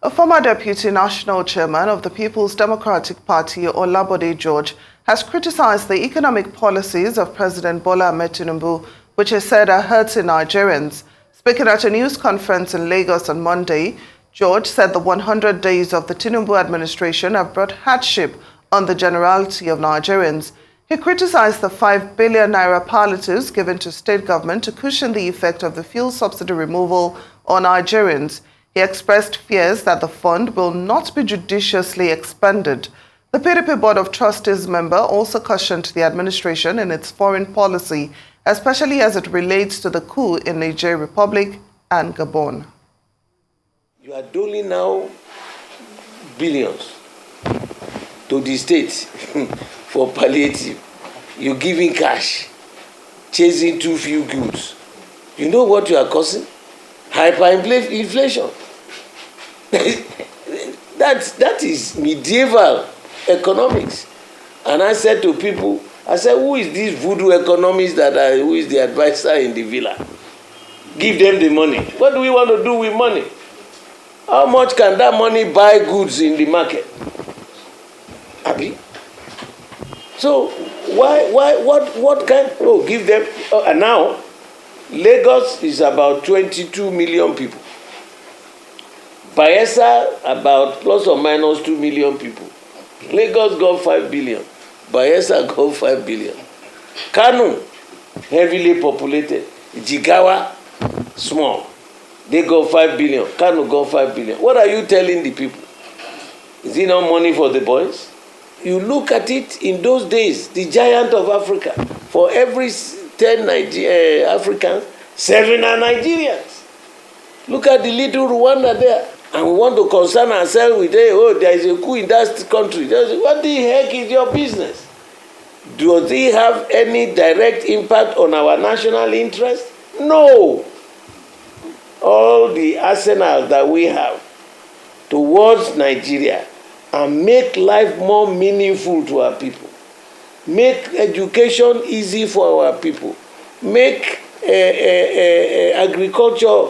A former deputy national chairman of the People's Democratic Party, Bode George, has criticized the economic policies of President Bola Ahmed Tinubu, which he said are hurting Nigerians. Speaking at a news conference in Lagos on Monday, George said the 100 days of the Tinubu administration have brought hardship on the generality of Nigerians. He criticized the 5 billion naira palliatives given to state government to cushion the effect of the fuel subsidy removal on Nigerians. He expressed fears that the fund will not be judiciously expended. The PDP Board of Trustees member also cautioned the administration in its foreign policy, especially as it relates to the coup in Niger Republic and Gabon. You are doling now billions to the states for palliative. You're giving cash, chasing too few goods. You know what you are causing? Hyperinflation. that is medieval economics. And I said to people, I said, who is this voodoo economist who is the advisor in the villa? Give them the money. What do we want to do with money? How much can that money buy goods in the market? Abi? So what kind? Oh, give them. Oh, and now Lagos is about 22 million people. Bayelsa about plus or minus 2 million people. Lagos got 5 billion. Bayelsa got 5 billion. Kano, heavily populated. Jigawa, small. They got 5 billion. Kano got 5 billion. What are you telling the people? Is it not money for the boys? You look at it in those days, the giant of Africa. For every 10 Africans, 7 are Nigerians. Look at the little Rwanda there. And we want to concern ourselves with, hey, oh, there is a coup in that country. What the heck is your business? Does it have any direct impact on our national interest? No. All the arsenal that we have towards Nigeria and make life more meaningful to our people, make education easy for our people, make agriculture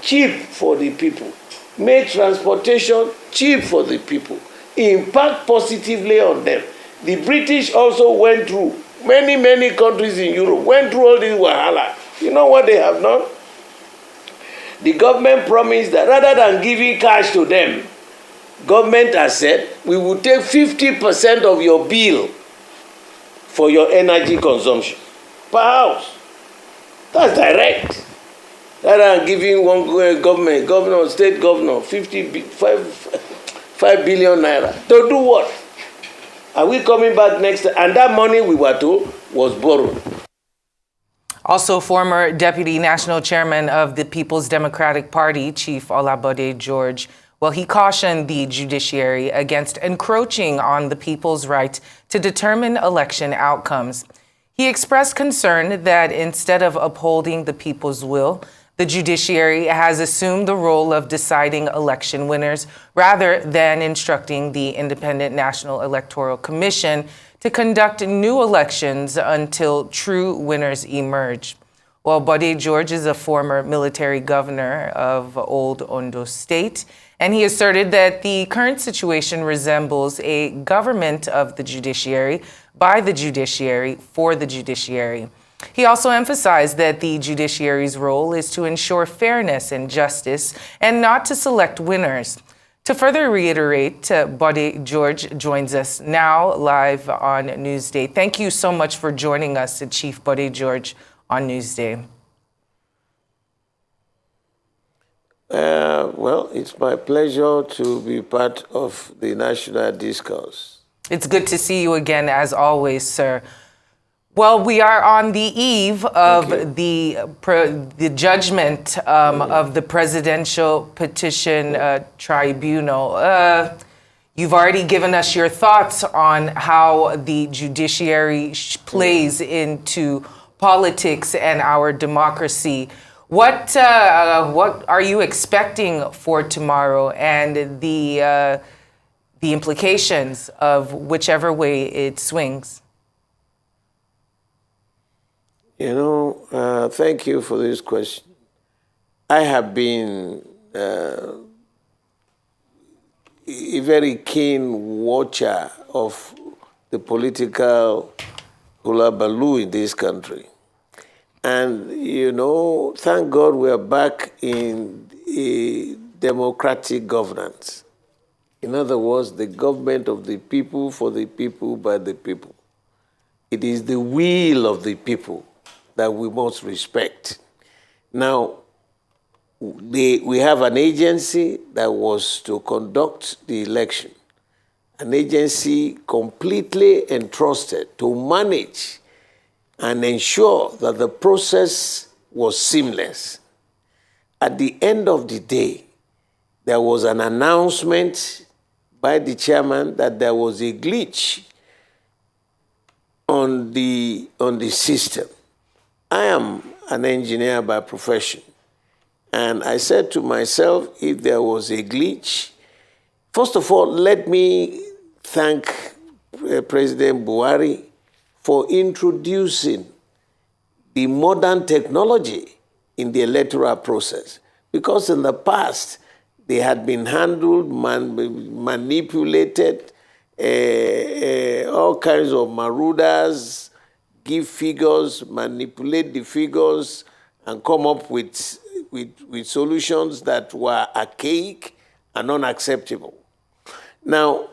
cheap for the people, make transportation cheap for the people, impact positively on them. The British also went through, many countries in Europe went through all this wahala. You know what they have done? The government promised that rather than giving cash to them, government has said, we will take 50% of your bill for your energy consumption per house. That's direct. Rather than giving one state governor 5 billion naira. To do what? Are we coming back next? And that money, we were told, was borrowed. Also, former Deputy National Chairman of the People's Democratic Party, Chief Bode George, well, he cautioned the judiciary against encroaching on the people's right to determine election outcomes. He expressed concern that instead of upholding the people's will, the judiciary has assumed the role of deciding election winners rather than instructing the Independent National Electoral Commission to conduct new elections until true winners emerge. Well, Bode George is a former military governor of Old Ondo State, and he asserted that the current situation resembles a government of the judiciary, by the judiciary, for the judiciary. He also emphasized that the judiciary's role is to ensure fairness and justice and not to select winners. To further reiterate, Bode George joins us now live on Newsday. Thank you so much for joining us, Chief Bode George, on Newsday. Well, it's my pleasure to be part of the national discourse. It's good to see you again, as always, sir. Well, we are on the eve of the judgment of the Presidential Petition Tribunal. You've already given us your thoughts on how the judiciary plays into politics and our democracy. What are you expecting for tomorrow and the implications of whichever way it swings? You know, thank you for this question. I have been a very keen watcher of the political hullabaloo in this country. And, you know, thank God we're back in a democratic governance. In other words, the government of the people, for the people, by the people. It is the will of the people that we must respect. Now, we have an agency that was to conduct the election, an agency completely entrusted to manage and ensure that the process was seamless. At the end of the day, there was an announcement by the chairman that there was a glitch on the system. I am an engineer by profession, and I said to myself, if there was a glitch, first of all, let me thank President Buhari for introducing the modern technology in the electoral process. Because in the past, they had been handled, manipulated, all kinds of marauders, give figures, manipulate the figures, and come up with solutions that were archaic and unacceptable. Now,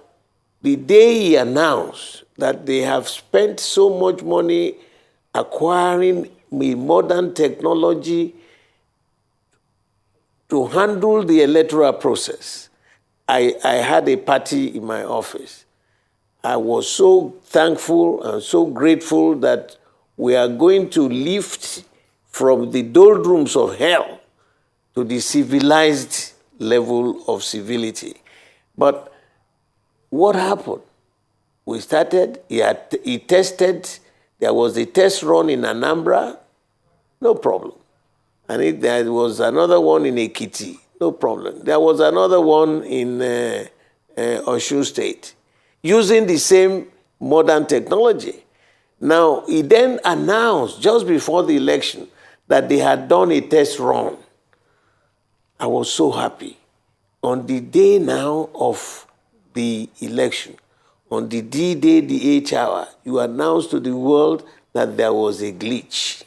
the day he announced that they have spent so much money acquiring modern technology to handle the electoral process, I had a party in my office. I was so thankful and so grateful that we are going to lift from the doldrums of hell to the civilized level of civility. But what happened? We started, he tested, there was a test run in Anambra, no problem. And there was another one in Ekiti, no problem. There was another one in Osun State, using the same modern technology. Now, he then announced just before the election that they had done a test run. I was so happy. On the day now of the election, on the D-Day, the 8th hour, you announced to the world that there was a glitch.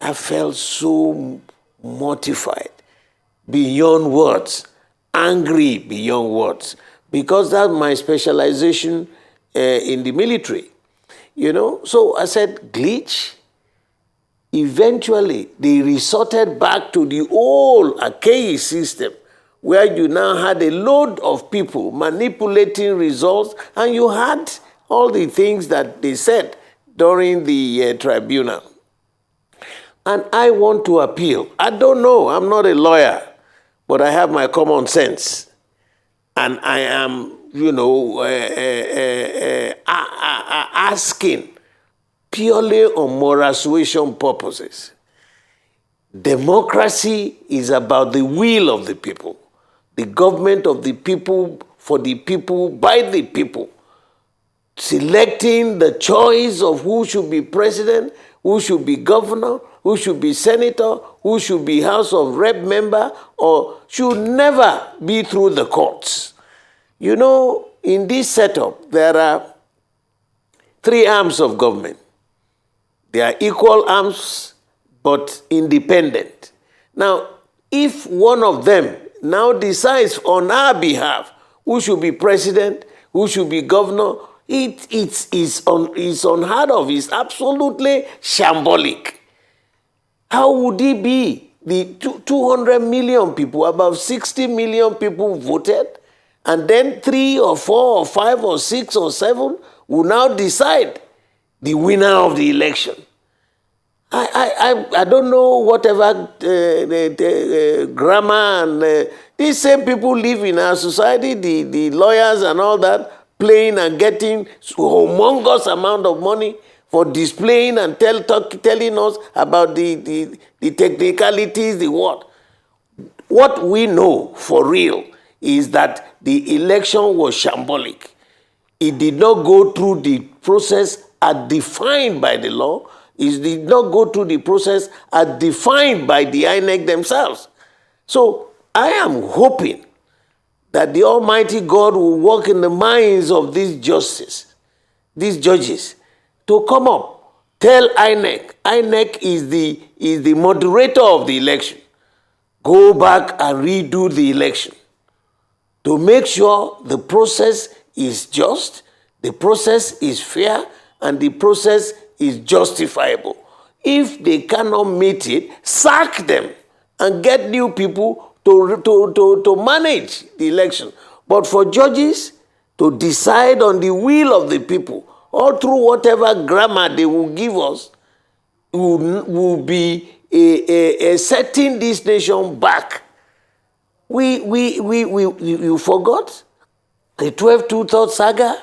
I felt so mortified, beyond words, angry beyond words, because that's my specialization in the military. You know, so I said, glitch? Eventually, they resorted back to the old archaic system where you now had a load of people manipulating results, and you had all the things that they said during the tribunal. And I want to appeal. I don't know, I'm not a lawyer, but I have my common sense. And I am, you know, asking purely on moral suasion purposes. Democracy is about the will of the people, the government of the people, for the people, by the people, selecting the choice of who should be president, who should be governor, who should be senator, who should be House of Rep member, or should never be through the courts. You know, in this setup, there are three arms of government. They are equal arms, but independent. Now, if one of them now decides on our behalf who should be president, who should be governor, it's unheard of. It's absolutely shambolic. How would it be? The 200 million people, about 60 million people voted, and then 3 or 4 or 5 or 6 or 7 will now decide the winner of the election. I don't know whatever grammar and these same people live in our society, the lawyers and all that, playing and getting humongous amount of money for displaying and telling us about the technicalities, the what. What we know for real is that the election was shambolic. It did not go through the process as defined by the law. It did not go through the process as defined by the INEC themselves. So I am hoping that the Almighty God will work in the minds of these judges, to come up, tell INEC. INEC is the moderator of the election. Go back and redo the election to make sure the process is just, the process is fair, and the process is justifiable. If they cannot meet it, sack them and get new people to manage the election. But for judges to decide on the will of the people, or through whatever grammar they will give us, will be setting this nation back. You forgot the 12 two-thirds saga?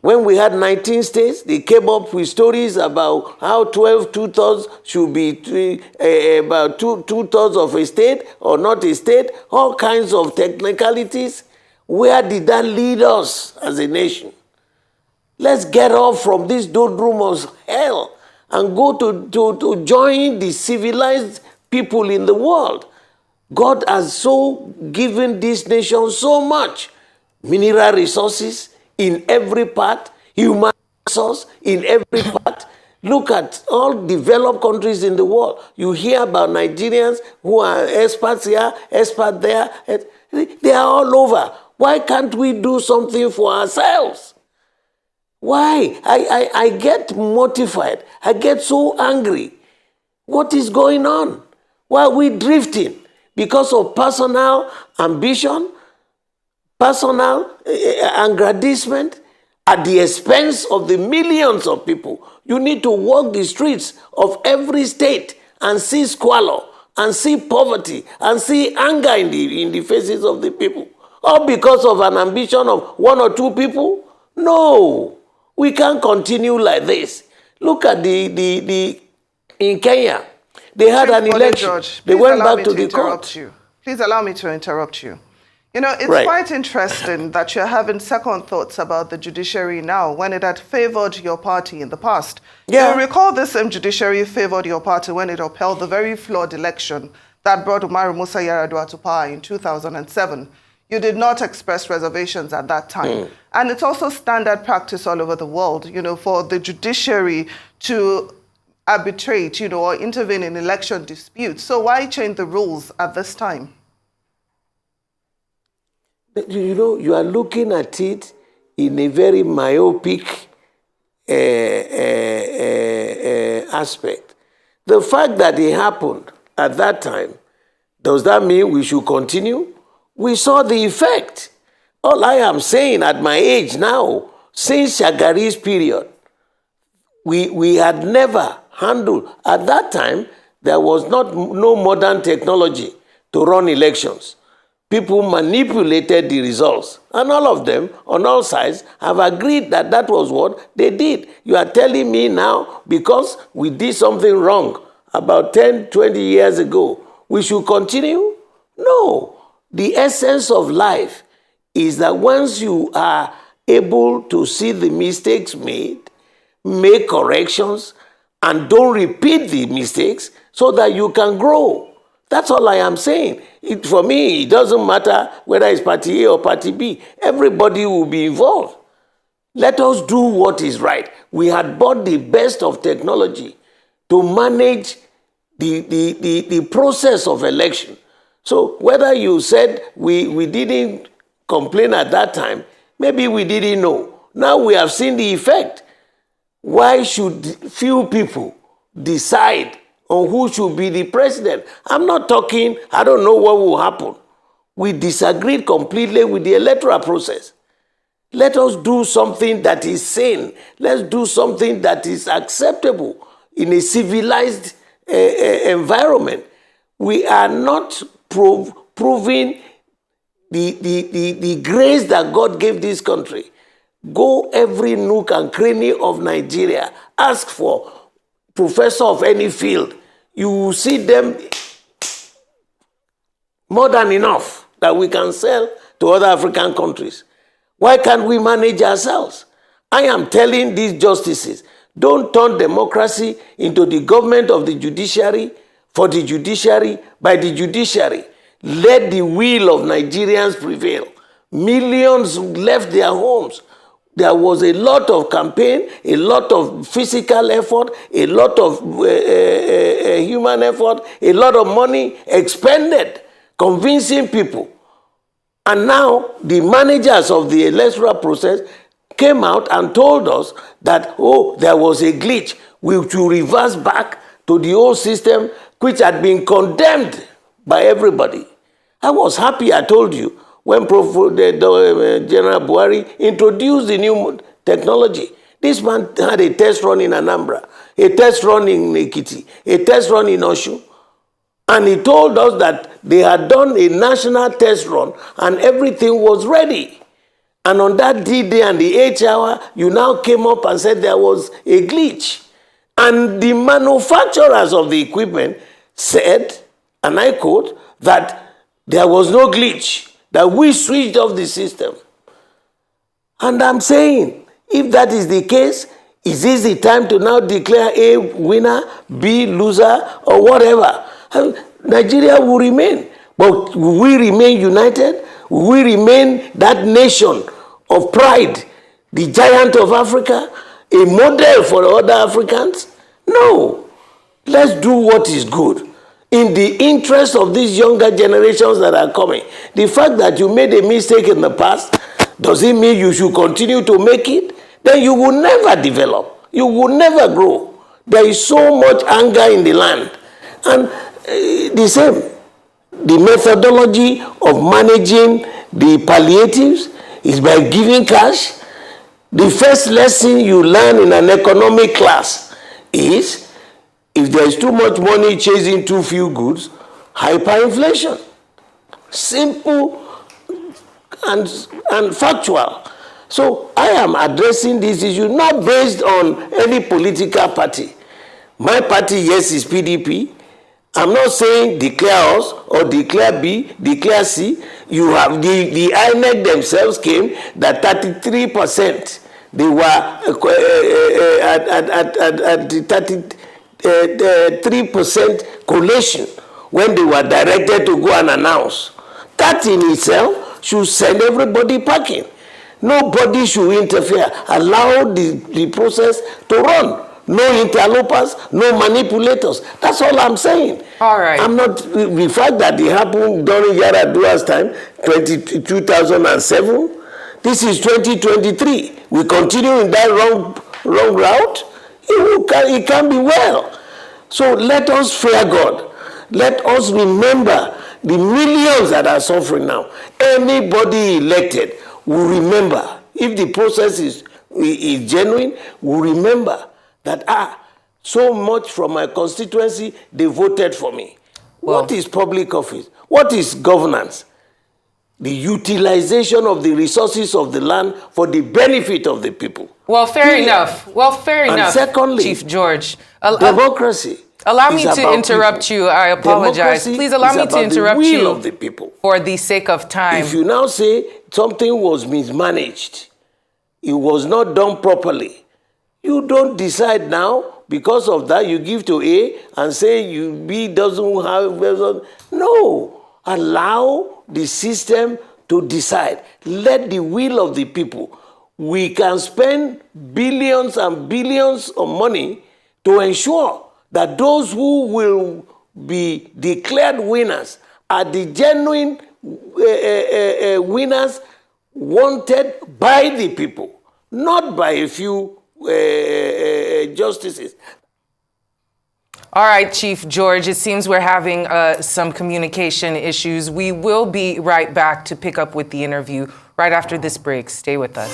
When we had 19 states, they came up with stories about how 12 two-thirds should be about two-thirds of a state or not a state, all kinds of technicalities. Where did that lead us as a nation? Let's get off from this doldrum of hell and go to join the civilized people in the world. God has so given this nation so much. Mineral resources in every part, human resources in every part. Look at all developed countries in the world. You hear about Nigerians who are experts here, experts there. They are all over. Why can't we do something for ourselves? Why? I get mortified. I get so angry. What is going on? Why are we drifting? Because of personal ambition, personal aggrandizement at the expense of the millions of people. You need to walk the streets of every state and see squalor, and see poverty, and see anger in the faces of the people. All because of an ambition of one or two people? No. We can't continue like this. Look at in Kenya. They had an election. George, they went back to the court. Please allow me to interrupt you. You know, it's quite interesting that you're having second thoughts about the judiciary now when it had favored your party in the past. Yeah. You recall this same judiciary favored your party when it upheld the very flawed election that brought Umaru Musa Yar'Adua to power in 2007. You did not express reservations at that time. And it's also standard practice all over the world, you know, for the judiciary to arbitrate, you know, or intervene in election disputes. So why change the rules at this time? You know, you are looking at it in a very myopic aspect. The fact that it happened at that time, does that mean we should continue? We saw the effect. All I am saying at my age now, since Shagari's period, we had never handled. At that time, there was no modern technology to run elections. People manipulated the results. And all of them, on all sides, have agreed that that was what they did. You are telling me now, because we did something wrong about 10, 20 years ago, we should continue? No. The essence of life is that once you are able to see the mistakes made, make corrections, and don't repeat the mistakes so that you can grow. That's all I am saying. For me, it doesn't matter whether it's party A or party B. Everybody will be involved. Let us do what is right. We had bought the best of technology to manage the process of election. So whether you said we didn't complain at that time, maybe we didn't know. Now we have seen the effect. Why should few people decide on who should be the president? I'm not talking, I don't know what will happen. We disagreed completely with the electoral process. Let us do something that is sane. Let's do something that is acceptable in a civilized environment. We are not proving the grace that God gave this country. Go every nook and cranny of Nigeria. Ask for professor of any field. You will see them more than enough that we can sell to other African countries. Why can't we manage ourselves? I am telling these justices, don't turn democracy into the government of the judiciary, for the judiciary, by the judiciary. Let the will of Nigerians prevail. Millions left their homes. There was a lot of campaign, a lot of physical effort, a lot of human effort, a lot of money expended, convincing people. And now the managers of the electoral process came out and told us that, oh, there was a glitch. We should reverse back to the old system which had been condemned by everybody. I was happy, I told you, when General Buhari introduced the new technology. This man had a test run in Anambra, a test run in Ekiti, a test run in Osun. And he told us that they had done a national test run and everything was ready. And on that D-Day and the 8th hour, you now came up and said there was a glitch. And the manufacturers of the equipment said, and I quote, that there was no glitch, that we switched off the system. And I'm saying, if that is the case, is this the time to now declare A winner, B loser, or whatever? And Nigeria will remain. But will we remain united? Will we remain that nation of pride, the giant of Africa, a model for other Africans? No. Let's do what is good in the interest of these younger generations that are coming. The fact that you made a mistake in the past, does it mean you should continue to make it? Then you will never develop. You will never grow. There is so much anger in the land. And the same, the methodology of managing the palliatives is by giving cash. The first lesson you learn in an economic class is, if there is too much money chasing too few goods, hyperinflation. Simple and factual. So I am addressing this issue not based on any political party. My party, yes, is PDP. I'm not saying declare us or declare B, declare C. You have the INEC themselves came that 33%. They were at the 3% collation when they were directed to go and announce. That in itself should send everybody packing. Nobody should interfere. Allow the process to run. No interlopers, no manipulators. That's all I'm saying. All right. I'm not, the fact that it happened during Yaradua's time, 2007, this is 2023. We continue in that wrong route, it can be well. So let us fear God. Let us remember the millions that are suffering now. Anybody elected will remember, if the process is genuine, will remember that, so much from my constituency, they voted for me. Well, what is public office? What is governance? The utilization of the resources of the land for the benefit of the people. Well, fair enough. Well, fair enough. Secondly, Chief George, democracy. Allow me to interrupt you. I apologize. Please allow me to interrupt you of the people. For the sake of time. If you now say something was mismanaged, it was not done properly, you don't decide now. Because of that, you give to A and say B doesn't have. No. Allow the system to decide. Let the will of the people. We can spend billions and billions of money to ensure that those who will be declared winners are the genuine winners wanted by the people, not by a few justices. All right, Chief George, it seems we're having some communication issues. We will be right back to pick up with the interview right after this break. Stay with us.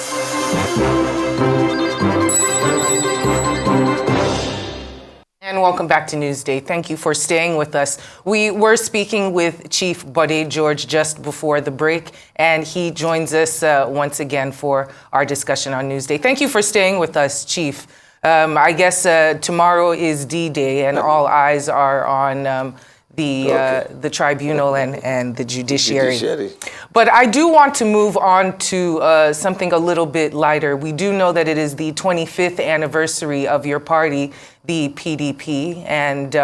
And welcome back to Newsday. Thank you for staying with us. We were speaking with Chief Bode George just before the break, and he joins us once again for our discussion on Newsday. Thank you for staying with us, Chief. I guess tomorrow is D-Day, and all eyes are on the tribunal and the judiciary. But I do want to move on to something a little bit lighter. We do know that it is the 25th anniversary of your party, the PDP, and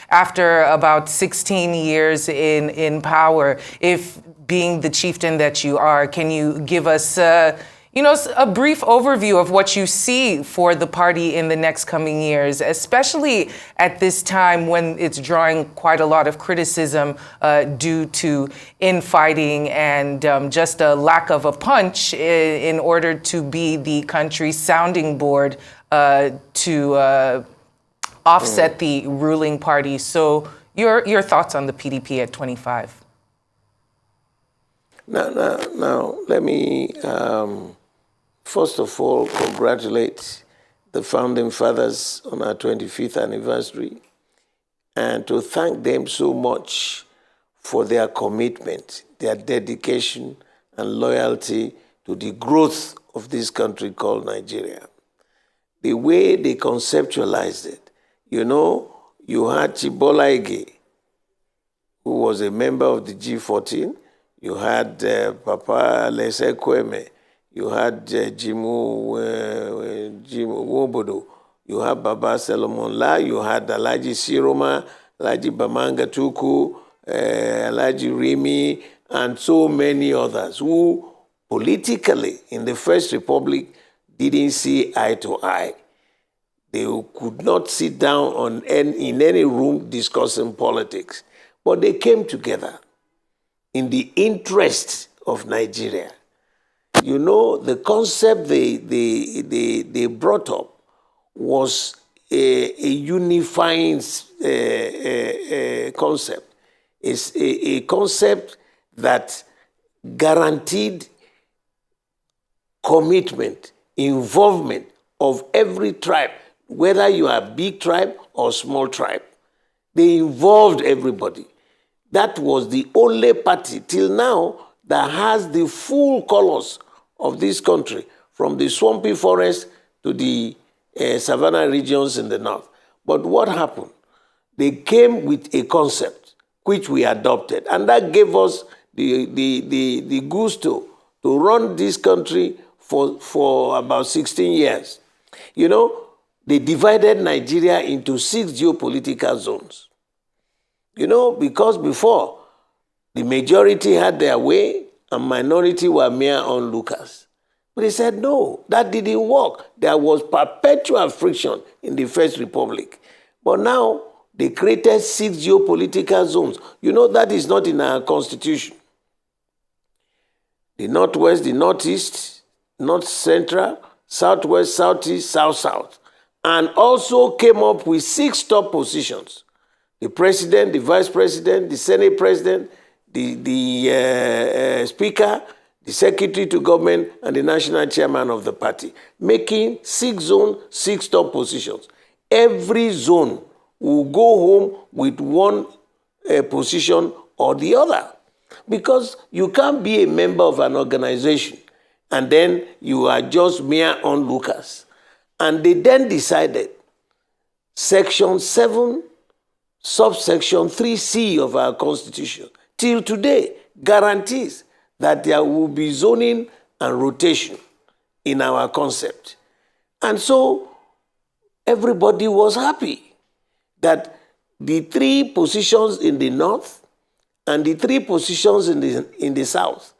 after about 16 years in power, if being the chieftain that you are, can you give us a brief overview of what you see for the party in the next coming years, especially at this time when it's drawing quite a lot of criticism due to infighting and just a lack of a punch in order to be the country's sounding board to offset the ruling party. So your thoughts on the PDP at 25? Now, let me first of all congratulate the founding fathers on our 25th anniversary and to thank them so much for their commitment, their dedication and loyalty to the growth of this country called Nigeria. The way they conceptualized it, you had Chibola, who was a member of the G14. You had Papa Lese Kweme. You had Jimu Wobodo. You had Baba Solomon La. You had Alhaji Siroma, Alhaji Bamanga Tuku, Alhaji Rimi, and so many others who politically in the First Republic didn't see eye to eye. They could not sit down in any room discussing politics. But they came together in the interest of Nigeria. The concept they brought up was a unifying concept. It's a concept that guaranteed commitment, involvement of every tribe, whether you are a big tribe or small tribe. They involved everybody. That was the only party till now that has the full colors of this country, from the swampy forest to the savanna regions in the north. But what happened? They came with a concept which we adopted, and that gave us the gusto to run this country for about 16 years. They divided Nigeria into 6 geopolitical zones. Because before, the majority had their way and minority were mere onlookers. But they said, no, that didn't work. There was perpetual friction in the First Republic. But now, they created 6 geopolitical zones. That is not in our constitution. The Northwest, the Northeast, North Central, Southwest, Southeast, South-South. And also came up with 6 top positions. The president, the vice president, the senate president, the speaker, the secretary to government, and the national chairman of the party, making 6 zones, 6 top positions. Every zone will go home with one position or the other. Because you can't be a member of an organization and then you are just mere onlookers. And they then decided Section 7, subsection 3C of our Constitution, till today, guarantees that there will be zoning and rotation in our concept. And so everybody was happy that the 3 positions in the north and the 3 positions in the south,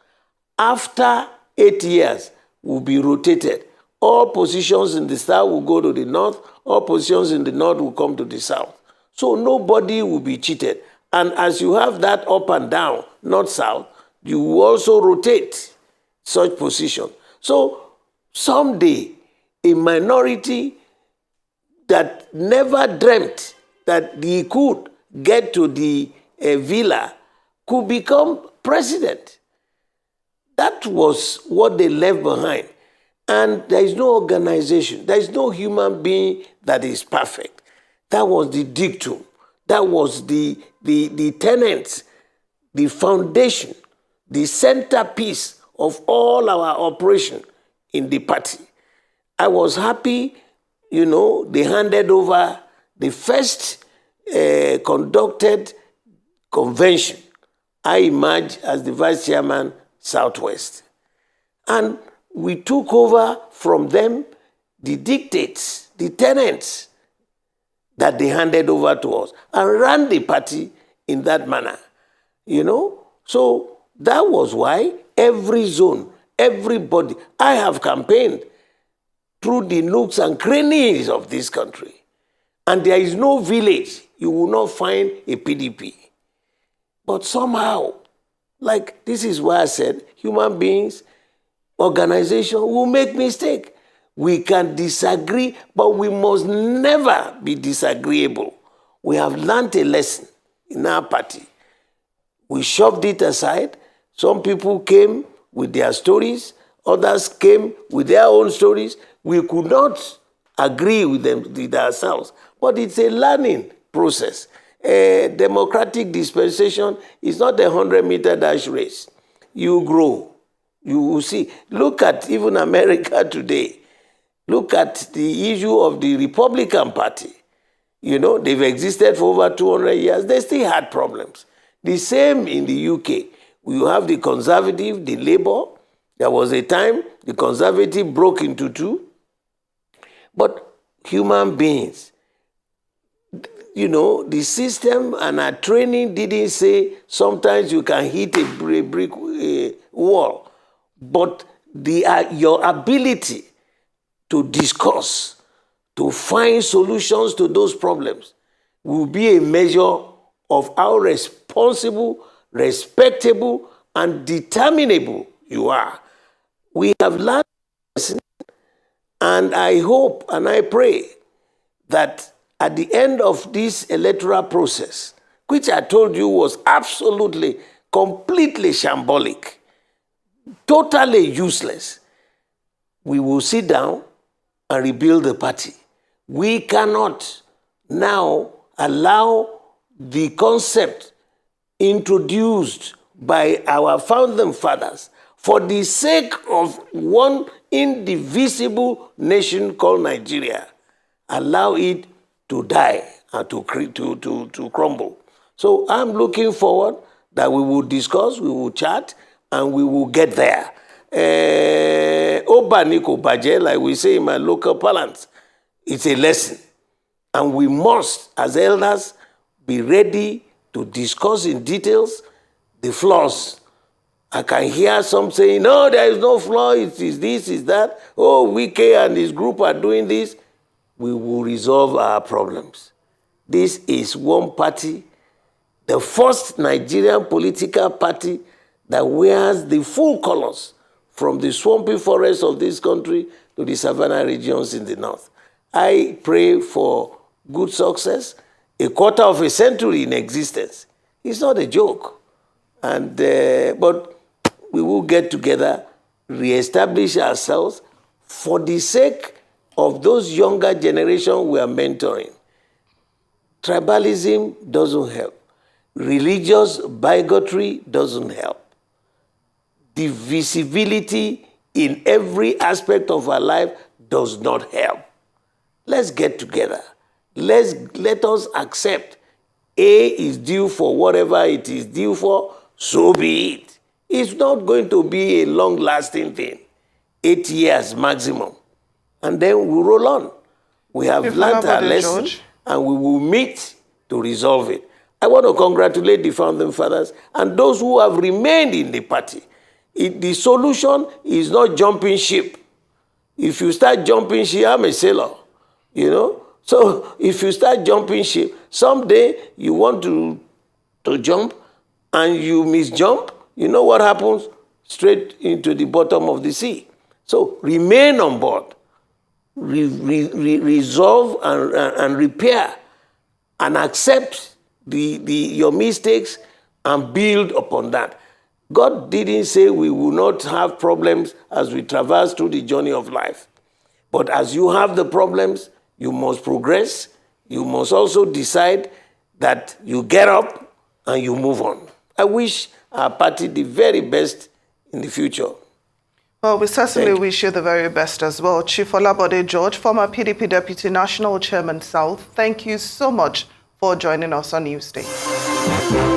after 8 years, will be rotated. All positions in the south will go to the north, all positions in the north will come to the south. So nobody will be cheated. And as you have that up and down, north-south, you will also rotate such position. So someday, a minority that never dreamt that he could get to the villa could become president. That was what they left behind. And there is no organization, there is no human being that is perfect. That was the dictum. That was the tenets, the foundation, the centerpiece of all our operation in the party. I was happy you know, they handed over the first conducted convention. I emerged as the vice chairman, Southwest. And we took over from them the dictates, the tenets that they handed over to us and ran the party in that manner, you know. So that was why every zone, everybody, I have campaigned through the nooks and crannies of this country. And there is no village you will not find a PDP. But somehow, like this is why I said, human beings, organization will make mistake. We can disagree, but we must never be disagreeable. We have learned a lesson in our party. We shoved it aside. Some people came with their stories. Others came with their own stories. We could not agree with them, with ourselves. But it's a learning process. A democratic dispensation is not a 100-meter dash race. You grow. You will see. Look at even America today. Look at the issue of the Republican Party. You know, they've existed for over 200 years. They still had problems. The same in the UK. You have the Conservative, the Labour. There was a time the Conservative broke into two. But human beings, you know, the system and our training didn't say sometimes you can hit a brick wall. But your ability to discuss, to find solutions to those problems will be a measure of how responsible, respectable, and determinable you are. We have learned this, and I hope and I pray that at the end of this electoral process, which I told you was absolutely, completely shambolic, totally useless, we will sit down and rebuild the party. We cannot now allow the concept introduced by our founding fathers for the sake of one indivisible nation called Nigeria, allow it to die and to crumble. So I'm looking forward that we will discuss, we will chat, and we will get there. Obaniko Baje, like we say in my local parlance, it's a lesson. And we must, as elders, be ready to discuss in details the flaws. I can hear some saying, no, there is no flaw, it is this, is that. Oh, Wike and his group are doing this. We will resolve our problems. This is one party, the first Nigerian political party that wears the full colors from the swampy forests of this country to the savannah regions in the north. I pray for good success. A quarter of a century in existence. It's not a joke. And but we will get together, reestablish ourselves for the sake of those younger generation we are mentoring. Tribalism doesn't help. Religious bigotry doesn't help. Divisibility in every aspect of our life does not help. Let's get together. Let us accept A is due for whatever it is due for, so be it. It's not going to be a long-lasting thing. 8 years maximum. And then we'll roll on. We have learned our lesson, and we will meet to resolve it. I want to congratulate the founding fathers and those who have remained in the party. The solution is not jumping ship. If you start jumping ship, I'm a sailor, you know. So if you start jumping ship, someday you want to jump and you misjump, you know what happens? Straight into the bottom of the sea. So remain on board, resolve and repair and accept your mistakes and build upon that. God didn't say we will not have problems as we traverse through the journey of life. But as you have the problems, you must progress. You must also decide that you get up and you move on. I wish our party the very best in the future. Well, we certainly wish you the very best as well. Chief Bode George, former PDP Deputy National Chairman South, thank you so much for joining us on Newsday.